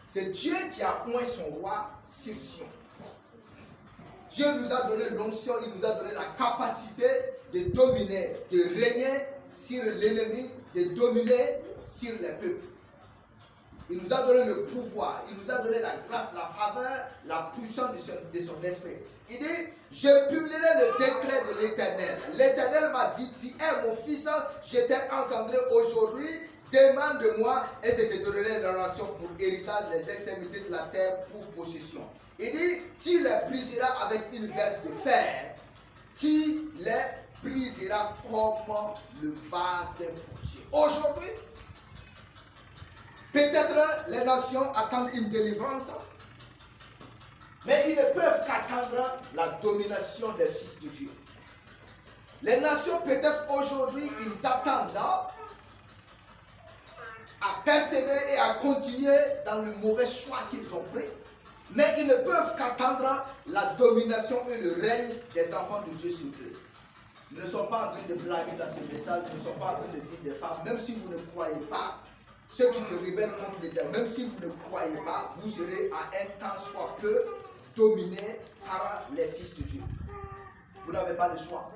C'est Dieu qui a oint son roi sur Sion. Dieu nous a donné l'onction, il nous a donné la capacité de dominer, de régner sur l'ennemi, de dominer sur les peuples. Il nous a donné le pouvoir, il nous a donné la grâce, la faveur, la puissance de son esprit. Il dit, je publierai le décret de l'Éternel. L'Éternel m'a dit, tu es mon fils, je t'ai engendré aujourd'hui, demande de moi et je te donnerai la nation pour héritage, les extrémités de la terre pour possession. Il dit, tu les briseras avec une verse de fer, tu les briseras comme le vase d'un potier. Aujourd'hui, peut-être les nations attendent une délivrance, mais ils ne peuvent qu'attendre la domination des fils de Dieu. Les nations, peut-être aujourd'hui, ils attendent à persévérer et à continuer dans le mauvais choix qu'ils ont pris, mais ils ne peuvent qu'attendre la domination et le règne des enfants de Dieu sur eux. Nous ne sommes pas en train de blaguer dans ce message, nous ne sommes pas en train de dire des femmes, même si vous ne croyez pas, ceux qui se rebellent contre l'Éternel, même si vous ne croyez pas, vous serez à un temps soit peu dominés par les fils de Dieu. Vous n'avez pas le choix.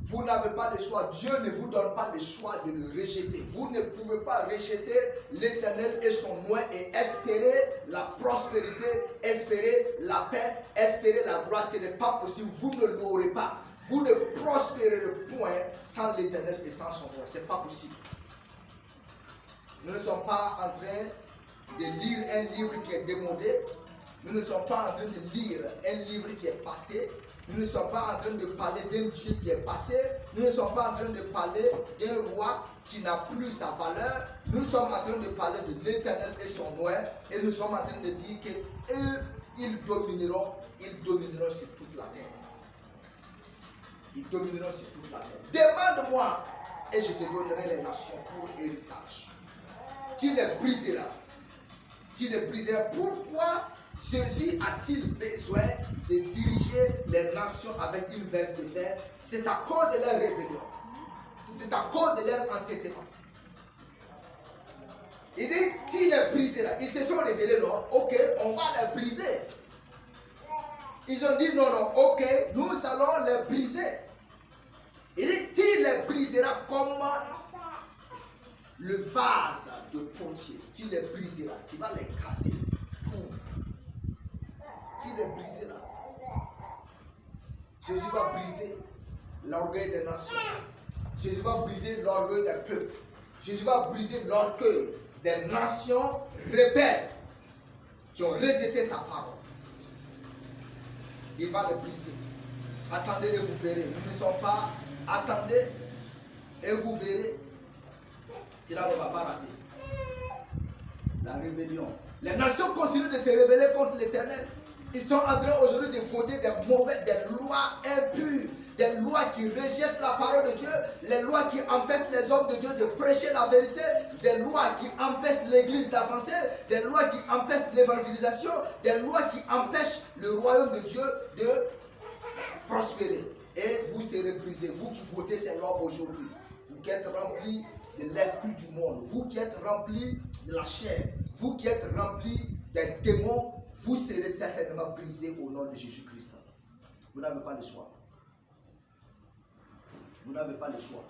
Vous n'avez pas le choix. Dieu ne vous donne pas le choix de le rejeter. Vous ne pouvez pas rejeter l'Éternel et son nom et espérer la prospérité, espérer la paix, espérer la gloire. Ce n'est pas possible. Vous ne l'aurez pas. Vous ne prospérerez point sans l'Éternel et sans son nom. Ce n'est pas possible. Nous ne sommes pas en train de lire un livre qui est démodé. Nous ne sommes pas en train de lire un livre qui est passé. Nous ne sommes pas en train de parler d'un Dieu qui est passé. Nous ne sommes pas en train de parler d'un roi qui n'a plus sa valeur. Nous sommes en train de parler de l'Éternel et son nom. Et nous sommes en train de dire qu'eux, ils domineront sur toute la terre. Ils domineront sur toute la terre. Demande-moi et je te donnerai les nations pour héritage. Tu les briseras. Tu les briseras. Pourquoi ceci a-t-il besoin de diriger les nations avec une verse de fer? C'est à cause de leur rébellion. C'est à cause de leur entêtement. Il dit, tu les briseras. Ils se sont rebellés, non? Ok, on va les briser. Ils ont dit, non, non, ok, nous allons les briser. Il dit, tu les briseras comme le vase de potier. Tu les briseras, tu vas les casser. Tu les briseras. Jésus va briser l'orgueil des nations. Jésus va briser l'orgueil des peuples. Jésus va briser l'orgueil des nations rebelles qui ont rejeté sa parole. Il va les briser. Attendez et vous verrez. Nous ne sommes pas. Attendez et vous verrez. Cela ne va pas rater. La rébellion. Les nations continuent de se rebeller contre l'Éternel. Ils sont en train aujourd'hui de voter des lois impures, des lois qui rejettent la parole de Dieu, les lois qui empêchent les hommes de Dieu de prêcher la vérité, des lois qui empêchent l'Église d'avancer, des lois qui empêchent l'évangélisation, des lois qui empêchent le royaume de Dieu de prospérer. Et vous serez brisés, vous qui votez ces lois aujourd'hui, vous qui êtes remplis de l'esprit du monde, vous qui êtes remplis de la chair, vous qui êtes remplis des démons, vous serez certainement brisés au nom de Jésus-Christ. Vous n'avez pas le choix. Vous n'avez pas le choix.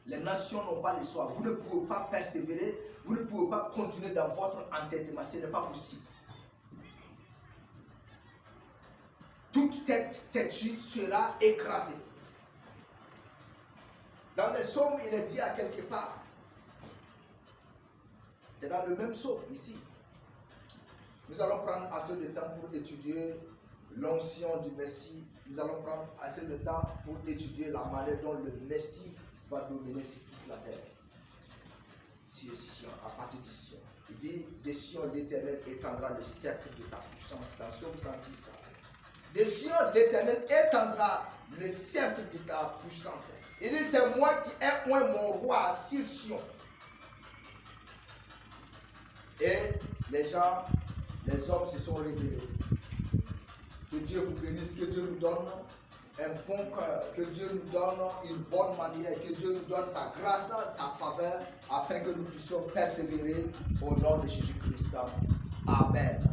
Les nations n'ont pas le choix. Vous ne pouvez pas persévérer. Vous ne pouvez pas continuer dans votre entêtement. Ce n'est pas possible. Toute tête têtue sera écrasée. Dans les psaumes, il est dit à quelque part. C'est dans le même psaume, ici. Nous allons prendre assez de temps pour étudier l'onction du Messie. Nous allons prendre assez de temps pour étudier la manière dont le Messie va dominer sur toute la terre. Sur Sion, à partir de Sion. Il dit, de Sion, l'Éternel étendra le sceptre de ta puissance. Dans Psaume 110. De Sion, l'Éternel étendra le sceptre de ta puissance. Il dit, c'est moi qui ai oint mon roi sur Sion. Et les gens, les hommes se sont rebellés. Que Dieu vous bénisse, que Dieu nous donne un bon cœur, que Dieu nous donne une bonne manière, que Dieu nous donne sa grâce, sa faveur, afin que nous puissions persévérer au nom de Jésus-Christ. Amen.